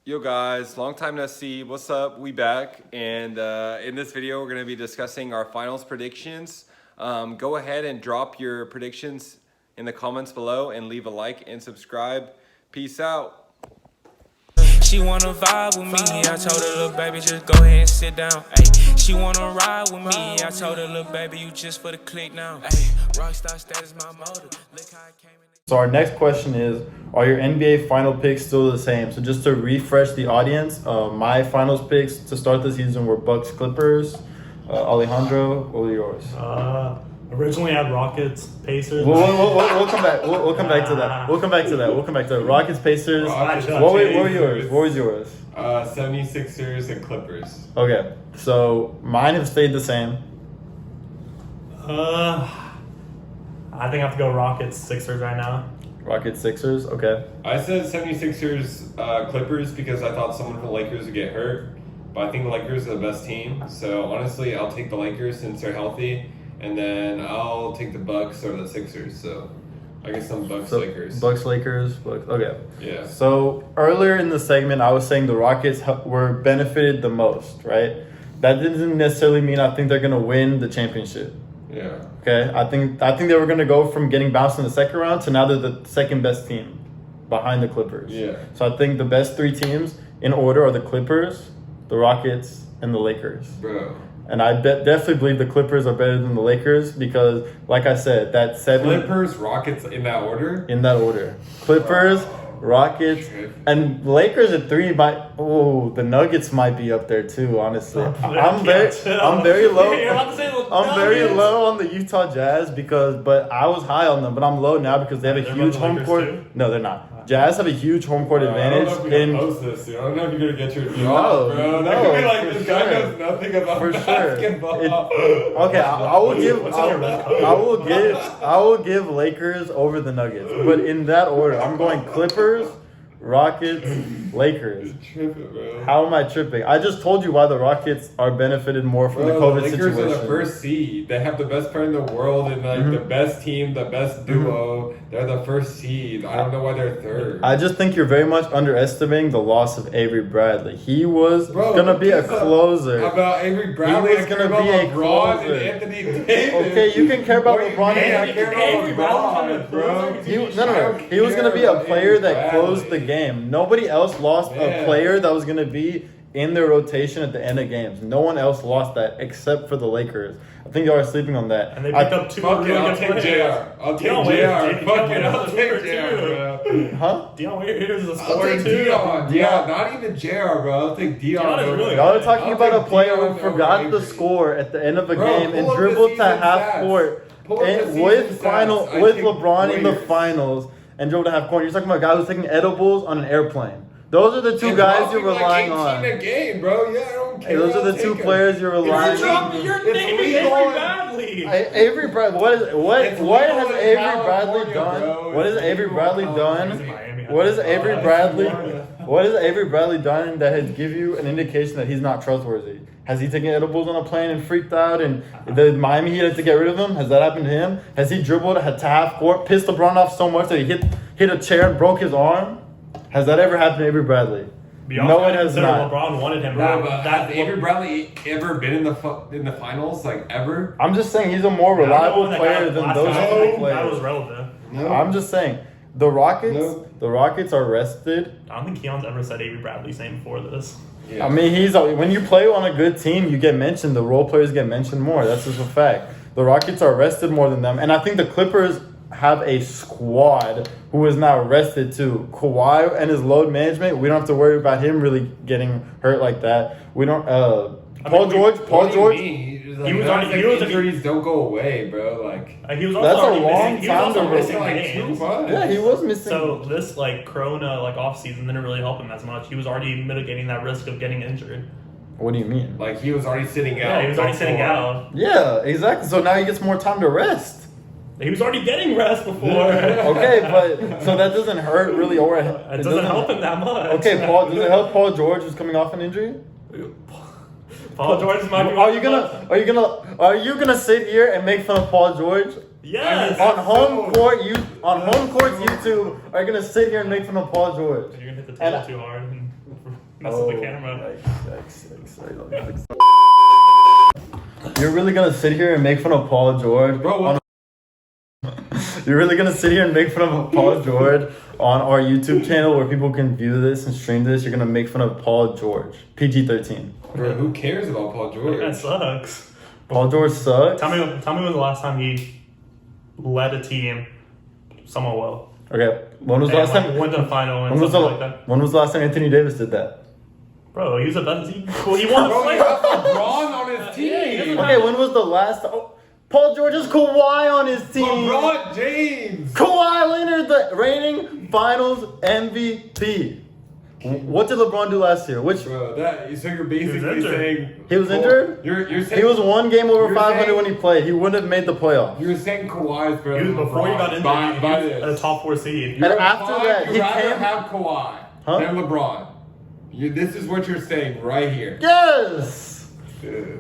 Yo guys, long time no see. What's up? We back, and in this video we're going to be discussing our finals predictions. Go ahead and drop your predictions in the comments below and leave a like and subscribe. Peace out. She wanna vibe with me, I told her, little baby, just go ahead and sit down. Ay, she wanna ride with me, I told her, little baby, you just for the click now. Ay, rockstar status my motive. Look how I came in. So our next question is, are your NBA final picks still the same? So just to refresh the audience, my finals picks to start the season were Bucks Clippers. Alejandro, what were yours? Originally I had Rockets, Pacers. We'll come back. We'll come back to that. We'll come back to that. Rockets, Pacers. Rockets, What were yours? What was yours? 76ers and Clippers. Okay, so mine have stayed the same. I think I have to go Rockets, Sixers right now. Rockets, Sixers. Okay. I said 76ers, Clippers because I thought someone from the Lakers would get hurt. But I think the Lakers are the best team. So honestly, I'll take the Lakers since they're healthy. And then I'll take the Bucks or the Sixers. So I guess some Bucks, Lakers. Bucks, Lakers. Bucks. Okay. Yeah. So earlier in the segment, I was saying the Rockets were benefited the most, right? That doesn't necessarily mean I think they're going to win the championship. Yeah. Okay, I think they were going to go from getting bounced in the second round to now they're the second best team behind the Clippers. Yeah. So I think the best three teams in order are the Clippers, the Rockets, and the Lakers. Bro. And I definitely believe the Clippers are better than the Lakers because, like I said, that Clippers, Rockets in that order? In that order. Clippers, Rockets, and Lakers at 3 the Nuggets might be up there too, honestly. I'm very low. I'm very low on the Utah Jazz but I was high on them, but I'm low now because they have a huge home court. No, they're not. Jazz have a huge home court advantage. I don't know if we can post this, dude. I don't know if you're gonna get your job, bro. No, That could be like for this guy sure. knows nothing about For basketball. Okay, I will give Lakers over the Nuggets, but in that order, I'm going Clippers, Rockets, Lakers. You're tripping, bro. How am I tripping? I just told you why the Rockets are benefited more from the COVID Lakers situation. are the first seed. They have the best player in the world and the best team, the best duo. They're the first seed. I don't know why they're third. I just think you're very much underestimating the loss of Avery Bradley. He was gonna be a closer. About Avery Bradley, He was gonna be a LeBron closer. and Anthony Davis. Okay, you can care about LeBron I and care about LeBron, bro. He was gonna be a player that closed the game. Nobody else lost a Yeah. player that was gonna be in their rotation at the end of games. No one else lost that except for the Lakers. I think y'all are sleeping on that. And they picked up two Fuck it, really I'll good take players. JR. I'll take Dion JR. Waiters- Fuck Dion it, I'll Waiters take is JR, bro. Huh? Dion Waiters is a I'll scorer take too. Dion. Yeah, not even JR, bro. I'll take Dion. Dion is over really there. Y'all are talking I'll about a take player Dion who forgot over the Avery. score at the end of a Bro, game pull and up the dribbled to season half stats. court Pull up the and season with stats. I with take LeBron in the Waiters. finals and dribbled to half court. You're talking about a guy who's taking edibles on an airplane. Those are the two And guys dropping you're relying like 18 on. a game, bro. Yeah, I don't care. Hey, those are the I'll two take players you're relying on. You're It's naming legal Avery in- Bradley. Avery Bradley, what It's has legal in Avery Bradley California, done? bro. What has It's Avery legal Bradley in done? California. What has Avery Oh, Bradley? Florida. What has Avery Bradley done that has give you an indication that he's not trustworthy? Has he taken edibles on a plane and freaked out, and the Miami Heat had to get rid of him? Has that happened to him? Has he dribbled to half court, pissed LeBron off so much that he hit a chair and broke his arm? Has that ever happened to Avery Bradley? No, it has not. LeBron wanted him. Bro, but has Avery Bradley ever been in the finals, like ever? I'm just saying he's a more reliable player than those two That was players. relevant. No. I'm just saying the Rockets. No. The Rockets are rested. I don't think Keon's ever said Avery Bradley's name before this. Yeah. I mean, when you play on a good team, you get mentioned. The role players get mentioned more. That's just a fact. The Rockets are rested more than them, and I think the Clippers have a squad who is now rested too. Kawhi and his load management, we don't have to worry about him really getting hurt like that. We don't. Paul George. Injuries don't go away, bro. Like He was also That's a already long missing. He was time also to missing like games. 2 months. Yeah, he was missing. So this Corona off season didn't really help him as much. He was already mitigating that risk of getting injured. What do you mean? Like he was already sitting out. Yeah, he was already sitting out. Yeah, exactly. So now he gets more time to rest. He was already getting rest before. Okay, but so that doesn't hurt really, or It doesn't help him that much. Okay, Paul. Does it help Paul George who's coming off an injury? Paul George is my. Are you gonna sit here and make fun of Paul George? Yes. On Homecourt's YouTube, are you gonna sit here and make fun of Paul George? You're gonna hit the table too hard. Mess with the camera. Yikes. You're really gonna sit here and make fun of Paul George? Bro, You're really gonna sit here and make fun of Paul George on our YouTube channel where people can view this and stream this? You're gonna make fun of Paul George. PG-13. bro, who cares about Paul George? That sucks. Paul George sucks? Tell me when the last time he led a team somewhat well. Okay, when was the last time? Went to the final and When was, something like that. when was the last time Anthony Davis did that? Bro, he was the best. He won. Bro, you have LeBron on his team. Okay, when was the last time? Oh, Paul George has Kawhi on his team. LeBron James. Kawhi Leonard, the reigning Finals MVP. What did LeBron do last year? Which Bro, so you're basically injured. saying he was injured? You're saying He was one game over You're 500 saying- when he played. He wouldn't have made the playoffs. You're saying Kawhi's better He was than before he LeBron got injured. by He was a top 4 seed. And after that, you'd he rather came- have Kawhi Huh? than LeBron. This is what you're saying right here. Yes.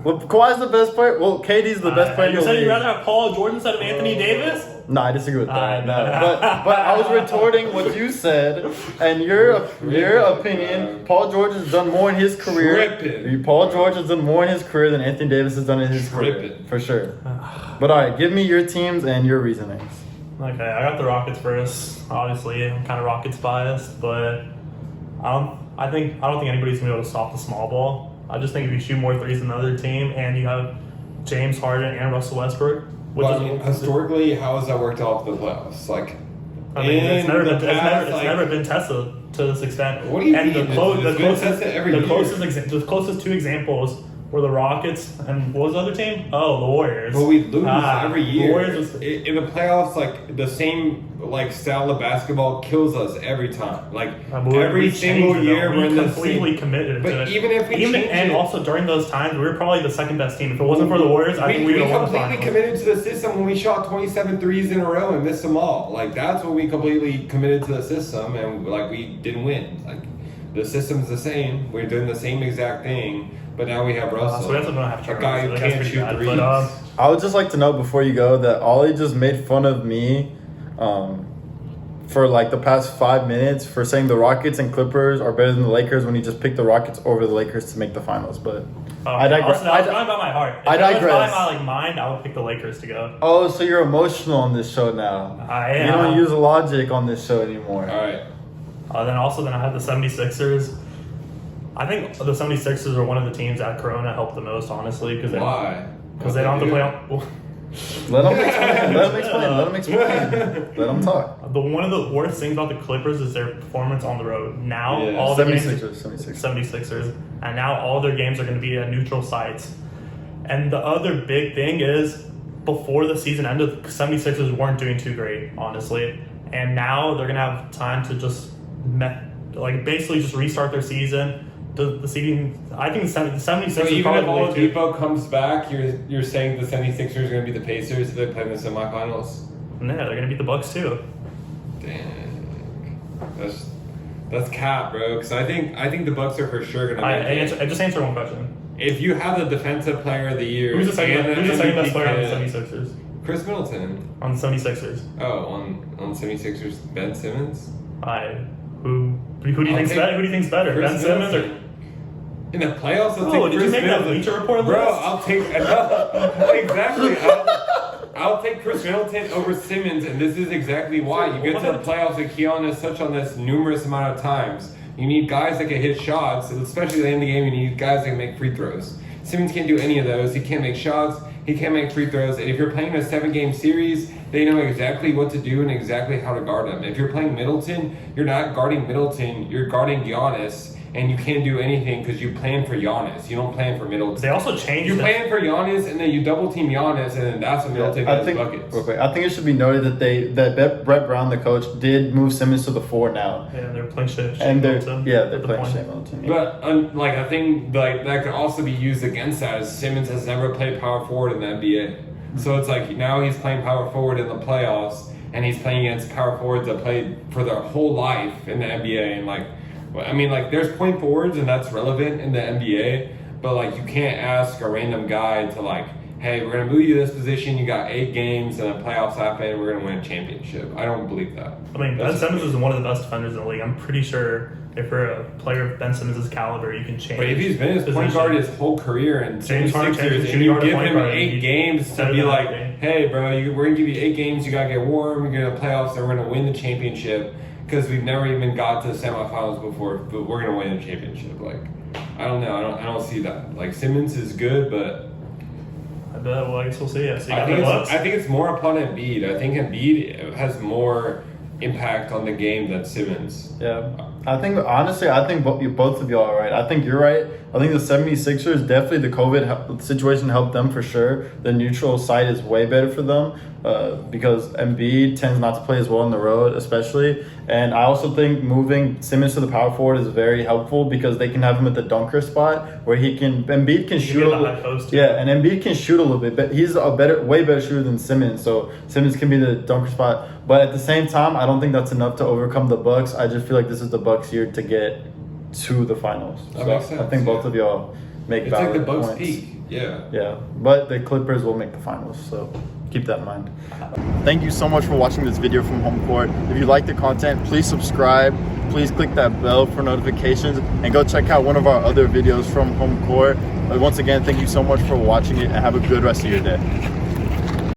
Well, Kawhi's the best player. Well, KD's the best player in You the said league. you'd rather have Paul George instead of Anthony Davis? No, I disagree with that. know. But I was retorting what you said, and your opinion. Paul George has done more in his career. Tripping. Paul George has done more in his career than Anthony Davis has done in his career, Tripping. for sure. But all right, give me your teams and your reasonings. Okay, I got the Rockets first. Obviously, I'm kind of Rockets biased, but I don't think anybody's gonna be able to stop the small ball. I just think if you shoot more threes than the other team, and you have James Harden and Russell Westbrook, which But is historically, how has that worked out for the playoffs? Like, I mean, it's never in been the past, it's like- never been tested to this extent. What do you and mean? It's been tested every year. The closest two examples were the Rockets and what was the other team? Oh, the Warriors. But we lose every The year. Warriors was, In the playoffs, like the same style of basketball kills us every time. Like every single year we're in the completely same. committed to But it. even if we change and it- also during those times, we were probably the second best team. If it wasn't for the Warriors, I think we would have won the completely finals. committed to the system when we shot 27 threes in a row and missed them all. Like that's when we completely committed to the system and like we didn't win. Like the system's the same. We're doing the same exact thing, but now we have Russell. So we also don't have a guy who turnovers, so that's can't pretty shoot bad. threes. But, I would just like to know before you go that Ollie just made fun of me for like the past 5 minutes for saying the Rockets and Clippers are better than the Lakers when he just picked the Rockets over the Lakers to make the finals. But I digress. Also, I was going about my heart. If I it was digress. by my mind, I would pick the Lakers to go. Oh, so you're emotional on this show now. I am. You don't use logic on this show anymore. All right. Then I had the 76ers. I think the 76ers are one of the teams that Corona helped the most, honestly, because Why? Because they don't have to play on. Well, Let him explain. Let him talk. one of the worst things about the Clippers is their performance on the road. Now Yeah, all the games, 76ers. 76ers, and now all their games are going to be at neutral sites. And the other big thing is, before the season ended, the 76ers weren't doing too great, honestly. And now they're going to have time to just basically just restart their season. The seeding, I think the 76ers So even if probably Oladipo comes back, you're saying the 76ers are going to be the Pacers if they play in the semifinals? Yeah, they're going to beat the Bucks too. Dang, that's cap, bro. Because I think the Bucks are for sure going to make it. I just answer one question. If you have the Defensive Player of the Year, Who's the second and best MVP player on the candidate- 76ers? Chris Middleton. On the 76ers. Oh, on 76ers, Ben Simmons. Who do you think's take better? Who do you think's better? Chris Ben Simmons or Middleton. In the playoffs, I'll Oh, take did Chris you make that Middleton. Bleacher Report Bro, list? I'll take exactly. I'll take Chris Middleton over Simmons, and this is exactly why. You get to the playoffs, and Keon has touched on this numerous amount of times. You need guys that can hit shots, especially at the end of the game. You need guys that can make free throws. Simmons can't do any of those. He can't make shots. He can't make free throws. And if you're playing a 7-game series, they know exactly what to do and exactly how to guard him. If you're playing Middleton, you're not guarding Middleton. You're guarding Giannis. And you can't do anything because you plan for Giannis. You don't plan for Middleton. They also changed You it. plan for Giannis, and then you double team Giannis, and then that's when Middleton I gets think, buckets. real quick, I think it should be noted that Brett Brown, the coach, did move Simmons to the 4 now. Yeah, they're playing shit. And they're Middleton they're at the playing point. Shea Middleton. But I think that could also be used against that. As Simmons has never played power forward in the NBA, so it's like now he's playing power forward in the playoffs, and he's playing against power forwards that played for their whole life in the NBA, and there's point forwards, and that's relevant in the NBA, but you can't ask a random guy to hey, we're gonna move you to this position. You got 8 games, and the playoffs happen, and we're gonna win a championship. I don't believe that. I mean, Ben Simmons is one of the best defenders in the league. I'm pretty sure if you're a player of Ben Simmons' caliber, you can change. But if he's been his point guard his whole career and James Harden Sixers, and you give him 8 games to be like, hey, bro, we're gonna give you 8 games. You gotta get warm. You're gonna playoffs, and we're gonna win the championship because we've never even got to the semifinals before, but we're gonna win the championship. Like, I don't know. I don't see that. Like, Simmons is good, but I bet. Well, I guess we'll see. Yeah, so I think it's more upon Embiid. I think Embiid has more impact on the game than Simmons. Yeah. I think both of y'all are right. I think you're right. I think the 76ers, definitely the COVID situation helped them for sure. The neutral site is way better for them because Embiid tends not to play as well on the road, especially. And I also think moving Simmons to the power forward is very helpful because they can have him at the dunker spot where Embiid can shoot a little. Yeah, and Embiid can shoot a little bit, but he's way better shooter than Simmons. So Simmons can be the dunker spot. But at the same time, I don't think that's enough to overcome the Bucks. I just feel like this is the Bucks' year to get to the finals. That makes sense, I think both of y'all make valid It's like the Bucks' points. peak. Yeah. Yeah, but the Clippers will make the finals, so keep that in mind. Thank you so much for watching this video from Homecourt. If you like the content, please subscribe. Please click that bell for notifications and go check out one of our other videos from Homecourt. Once again, thank you so much for watching it and have a good rest of your day.